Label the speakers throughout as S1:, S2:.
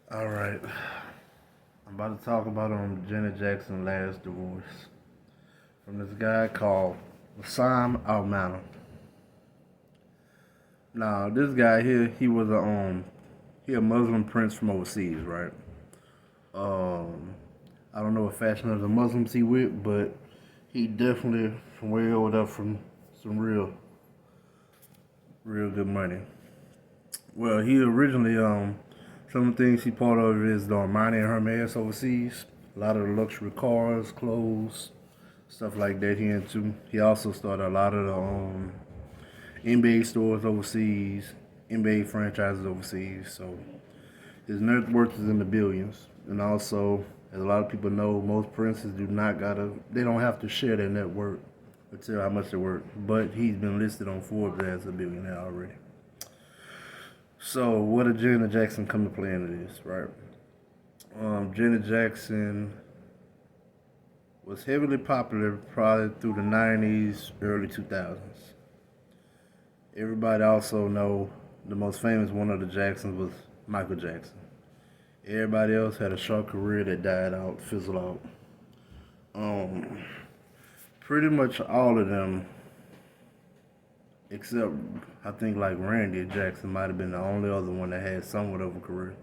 S1: All right. I'm about to talk about Janet Jackson's last divorce from this guy called Sam Almana. Now, this guy here, he a Muslim prince from overseas, right? Um, I don't know what fashion of the Muslims he with, but he definitely from way over there from some real good money. Well, he originally some of the things he part of is the Armani and Hermes overseas. A lot of the luxury cars, clothes, stuff like that he into. He also started a lot of the NBA stores overseas, NBA franchises overseas. So his net worth is in the billions. And also, as a lot of people know, most princes they don't have to share their net worth or tell how much they're worth. But he's been listed on Forbes as a billionaire already. So what did Janet Jackson come to play into this, right? Janet Jackson was heavily popular probably through the 90s, early 2000s. Everybody also know the most famous one of the Jacksons was Michael Jackson. Everybody else had a short career that died out, fizzled out. Um, Pretty much all of them, except I think like Randy Jackson might have been the only other one that had somewhat of a career.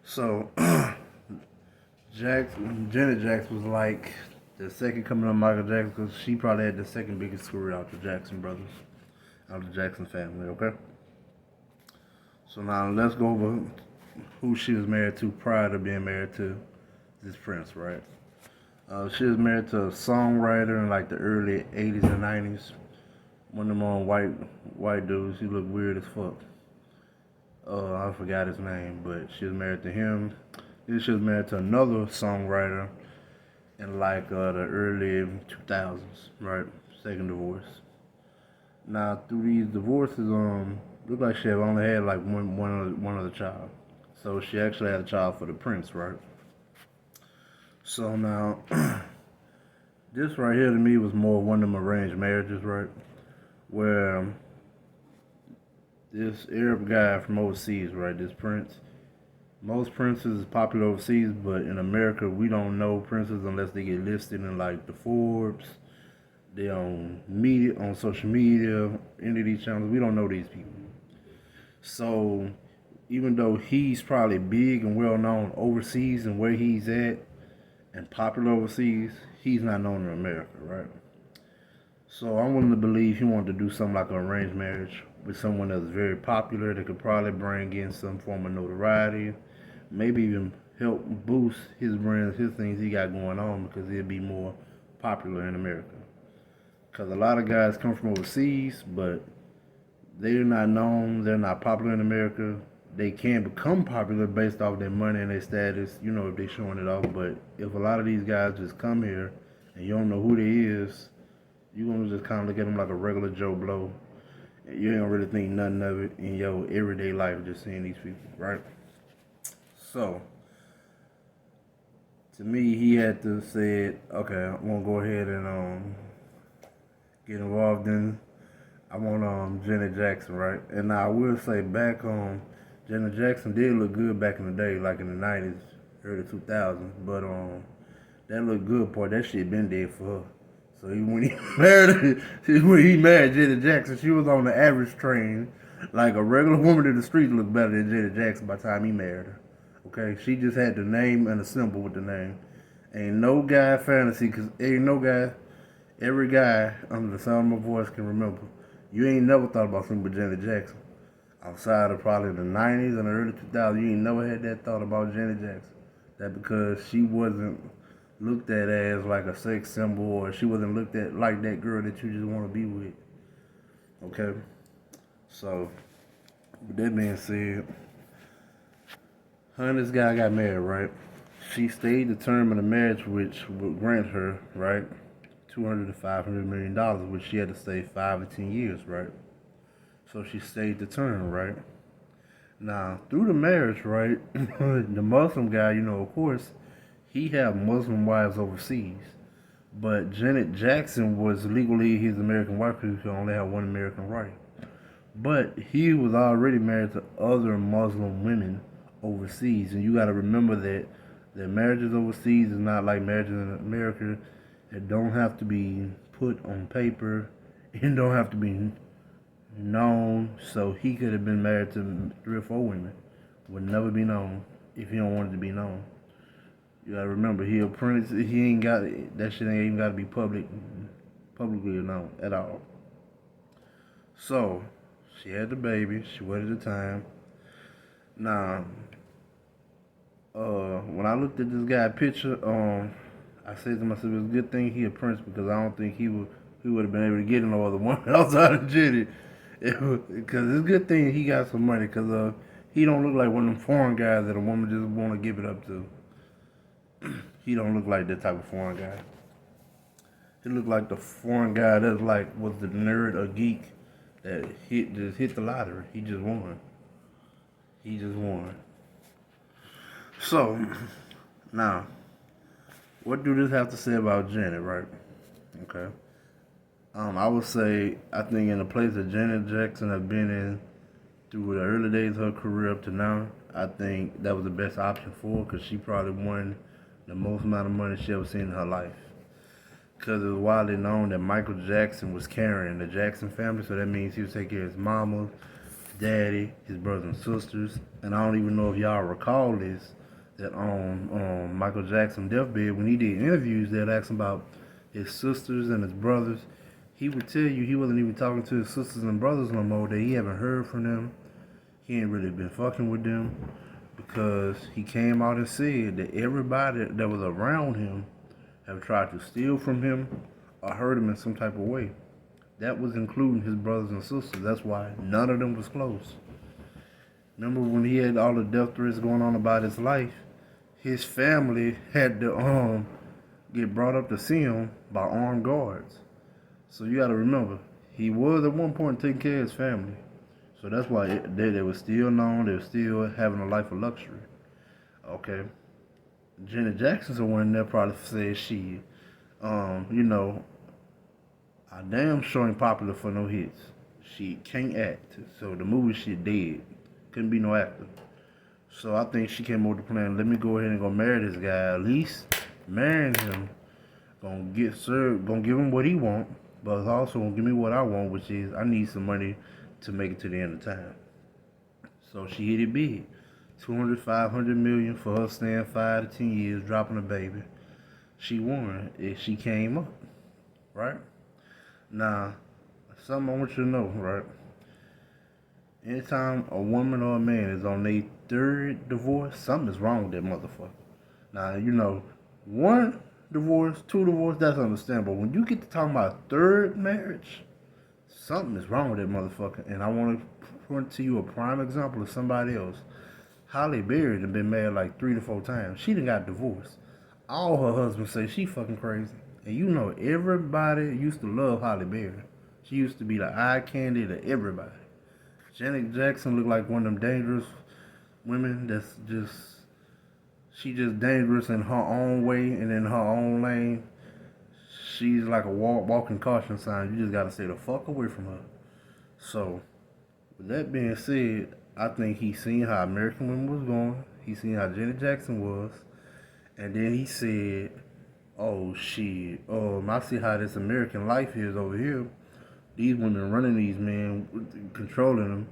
S1: So Janet Jackson was like the second coming of Michael Jackson because she probably had the second biggest career out the Jackson brothers, out the Jackson family. Okay. So now let's go over who she was married to prior to being married to this prince, right? She was married to a songwriter in like the early '80s and '90s. One of them white dudes. He looked weird as fuck. I forgot his name, but she was married to him. Then she was married to another songwriter in like the early 2000s, right? Second divorce. Now through these divorces, looked like she had only had like one other child. So she actually had a child for the prince, right? So now this right here to me was more one of them arranged marriages, right? Where this Arab guy from overseas, right? This prince. Most princes is popular overseas, but in America we don't know princes unless they get listed in like the Forbes. They on media, on social media, any of these channels. We don't know these people. So even though he's probably big and well known overseas and where he's at and popular overseas, he's not known in America, right? So I'm willing to believe he wanted to do something like an arranged marriage with someone that's very popular that could probably bring in some form of notoriety, maybe even help boost his brands, his things he got going on because he'll be more popular in America. Because a lot of guys come from overseas, but they're not known, they're not popular in America. They can become popular based off their money and their status, if they're showing it off. But if a lot of these guys just come here and you don't know who they is, you're gonna just kind of look at them like a regular Joe Blow. You don't really think nothing of it in your everyday life just seeing these people, right? So, to me, he had to say, okay, I'm gonna go ahead and get involved in. I want Janet Jackson, right? And now I will say back Janet Jackson did look good back in the day, like in the '90s, early 2000s. But that look good part, that shit been dead for her. So when he married Janet Jackson, she was on the average train. Like a regular woman in the street looked better than Janet Jackson by the time he married her. Okay, she just had the name and a symbol with the name. Ain't no guy fantasy, cause ain't no guy, every guy under the sound of my voice can remember. You ain't never thought about something with Janet Jackson. Outside of probably the '90s and the early 2000s, you ain't never had that thought about Janet Jackson. That because she wasn't looked at as like a sex symbol, or she wasn't looked at like that girl that you just want to be with. Okay, so with that being said, her and this guy got married, right? She stayed the term of the marriage, which would grant her, right, $200 to $500 million, which she had to stay 5 to 10 years, right? So she stayed the term, right? Now, through the marriage, right, the Muslim guy, of course, he had Muslim wives overseas. But Janet Jackson was legally his American wife because he could only have one American wife. But he was already married to other Muslim women overseas, and you got to remember that marriages overseas is not like marriages in America. It don't have to be put on paper. It don't have to be known. So he could have been married to 3 or 4 women. Would never be known if he don't want it to be known. You gotta remember, he a prince. He ain't got that shit. Ain't even got to be publicly known at all. So she had the baby. She waited the time. Now, when I looked at this guy's picture, I said to myself, it's a good thing he a prince because I don't think he would have been able to get no other woman outside of Jenny. Because it's a good thing he got some money because he don't look like one of them foreign guys that a woman just want to give it up to. He don't look like that type of foreign guy. He look like the foreign guy that's like was the nerd or geek that just hit the lottery. He just won. He just won. So now, what do this have to say about Janet, right? Okay. I would say I think in the place that Janet Jackson have been in through the early days of her career up to now, I think that was the best option for her because she probably won the most amount of money she ever seen in her life. Because it was widely known that Michael Jackson was carrying the Jackson family, so that means he was taking care of his mama, daddy, his brothers and sisters. And I don't even know if y'all recall this, that on Michael Jackson's deathbed, when he did interviews, they'd ask him about his sisters and his brothers. He would tell you he wasn't even talking to his sisters and brothers no more, that he haven't heard from them. He ain't really been fucking with them because he came out and said that everybody that was around him have tried to steal from him or hurt him in some type of way. That was including his brothers and sisters. That's why none of them was close. Remember when he had all the death threats going on about his life, his family had to get brought up to see him by armed guards. So you gotta remember, he was at one point taking care of his family. So that's why they were still known, they were still having a life of luxury. Okay. Janet Jackson's the one that probably said she, I damn sure ain't popular for no hits. She can't act. So the movie she dead. Couldn't be no actor. So I think she came up with the plan, let me go ahead and go marry this guy. At least marrying him gonna give him what he want, but it's also gonna give me what I want, which is I need some money to make it to the end of time. So she hit it big. 200, 500 million for her staying 5 to 10 years, dropping a baby. She won. She came up, right? Now, something I want you to know, right? Anytime a woman or a man is on their third divorce, something is wrong with that motherfucker. Now, one divorce, 2 divorce, that's understandable. When you get to talking about third marriage, something is wrong with that motherfucker. And I want to point to you a prime example of somebody else. Halle Berry had been married like 3 to 4 times. She done got divorced. All her husbands say she fucking crazy. And everybody used to love Halle Berry. She used to be the eye candy to everybody. Janet Jackson looked like one of them dangerous women she just dangerous in her own way and in her own lane. She's like a walking caution sign. You just gotta stay the fuck away from her. So, with that being said, I think he seen how American Women was going. He seen how Janet Jackson was. And then he said, oh shit, I see how this American life is over here. These women running these men, controlling them.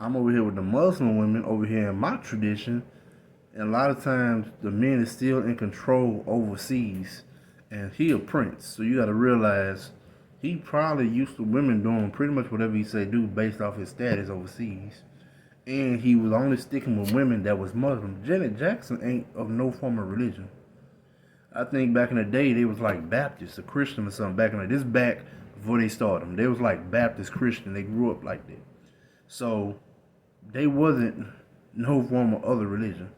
S1: I'm over here with the Muslim women over here in my tradition. And a lot of times the men is still in control overseas. And he a prince. So you gotta realize he probably used to women doing pretty much whatever he say do based off his status overseas. And he was only sticking with women that was Muslim. Janet Jackson ain't of no form of religion. I think back in the day they was like Baptist or Christian or something. Back in this back before they started them, they was like Baptist Christian. They grew up like that. So they wasn't no form of other religion.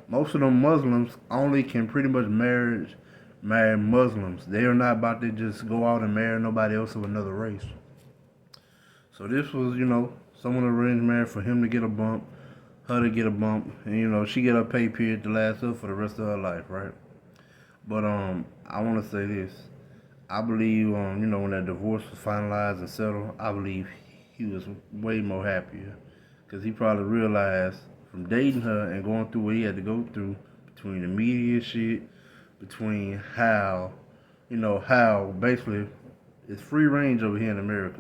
S1: Most of them Muslims only can pretty much marry Muslims. They are not about to just go out and marry nobody else of another race. So this was, someone arranged marriage for him to get a bump, her to get a bump, and she get her pay period to last her for the rest of her life, right? But I want to say this. I believe, when that divorce was finalized and settled, I believe he was way more happier because he probably realized from dating her and going through what he had to go through between the media shit, between how basically it's free range over here in America.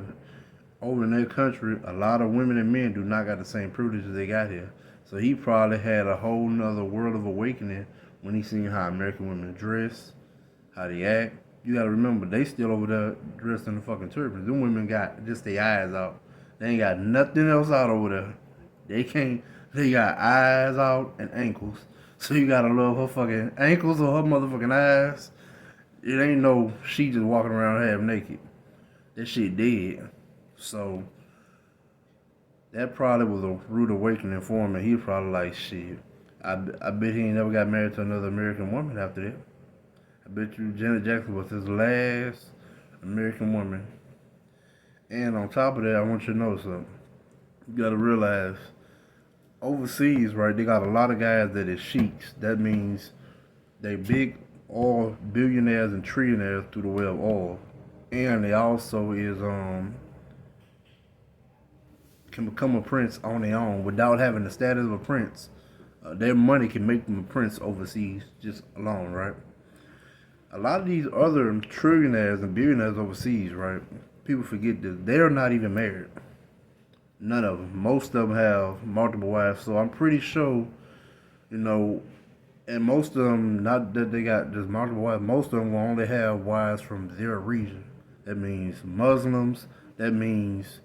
S1: Over in their country, a lot of women and men do not got the same privileges they got here. So he probably had a whole nother world of awakening when he seen how American women dress, how they act. You gotta remember, they still over there dressed in the fucking turbans. Them women got just their eyes out. They ain't got nothing else out over there. They got eyes out and ankles. So you gotta love her fucking ankles or her motherfucking eyes. It ain't no she just walking around half naked. That shit dead. So that probably was a rude awakening for him, and he was probably like, shit. I bet he ain't never got married to another American woman after that. I bet you Janet Jackson was his last American woman. And on top of that, I want you to know something. You gotta realize, overseas, right, they got a lot of guys that is sheiks. That means they big oil billionaires and trillionaires through the way of oil. And they also can become a prince on their own without having the status of a prince. Their money can make them a prince overseas just alone, right? A lot of these other trillionaires and billionaires overseas, right? People forget this. They're not even married. None of them. Most of them have multiple wives. So I'm pretty sure, and most of them, not that they got just multiple wives, most of them will only have wives from their region. That means Muslims. That means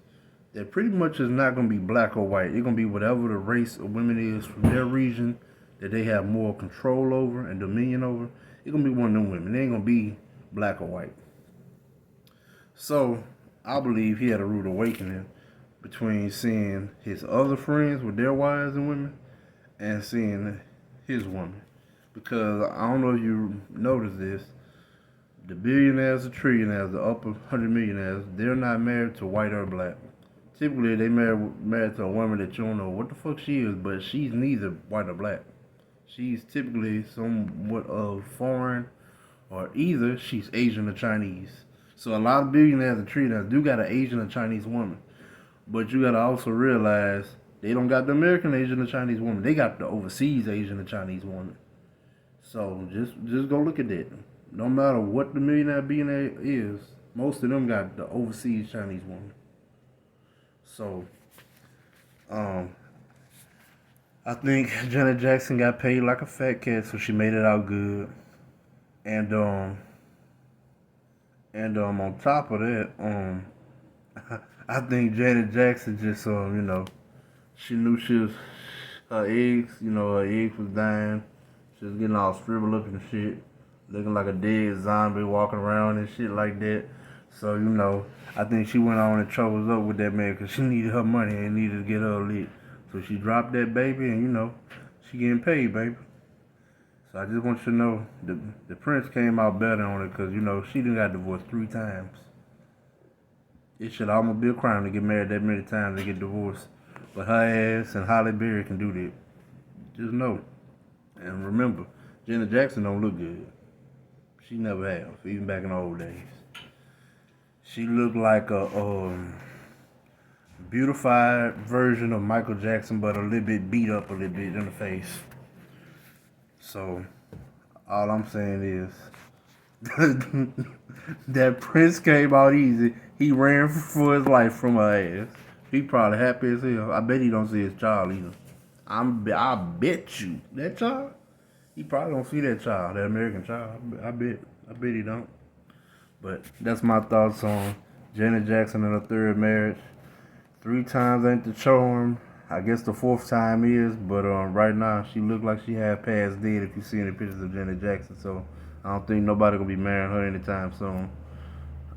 S1: that pretty much is not going to be black or white. It's going to be whatever the race of women is from their region that they have more control over and dominion over. It's going to be one of them women. It ain't going to be black or white. So I believe he had a rude awakening between seeing his other friends with their wives and women and seeing his woman. Because I don't know if you noticed this, the billionaires, the trillionaires, the upper 100 millionaires, they're not married to white or black. Typically, they married to a woman that you don't know what the fuck she is, but she's neither white or black. She's typically somewhat of foreign, or either she's Asian or Chinese. So a lot of billionaires and trillionaires do got an Asian or Chinese woman. But you gotta also realize they don't got the American Asian or Chinese woman. They got the overseas Asian or Chinese woman. So just go look at that. No matter what the millionaire billionaire is, most of them got the overseas Chinese woman. So, I think Janet Jackson got paid like a fat cat, so she made it out good. And on top of that, I think Janet Jackson just she knew her eggs was dying. She was getting all shriveled up and shit, looking like a dead zombie walking around and shit like that. So I think she went on and troubles up with that man because she needed her money and needed to get her lit. So she dropped that baby and she getting paid, baby. So I just want you to know the prince came out better on it because she done got divorced 3 times. It should almost be a crime to get married that many times and get divorced. But her ass and Halle Berry can do that. Just know. And remember, Janet Jackson don't look good. She never have, even back in the old days. She looked like a beautified version of Michael Jackson, but a little bit beat up a little bit in the face. So, all I'm saying is, that Prince came out easy. He ran for his life from her ass. He probably happy as hell. I bet he don't see his child either. I bet you that child. He probably don't see that child, that American child. I bet he don't. But that's my thoughts on Janet Jackson and her 3rd marriage. 3 times ain't the charm. I guess the 4th time is, but right now she look like she had passed dead if you see any pictures of Janet Jackson. So I don't think nobody gonna be marrying her anytime soon.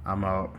S1: I'm out.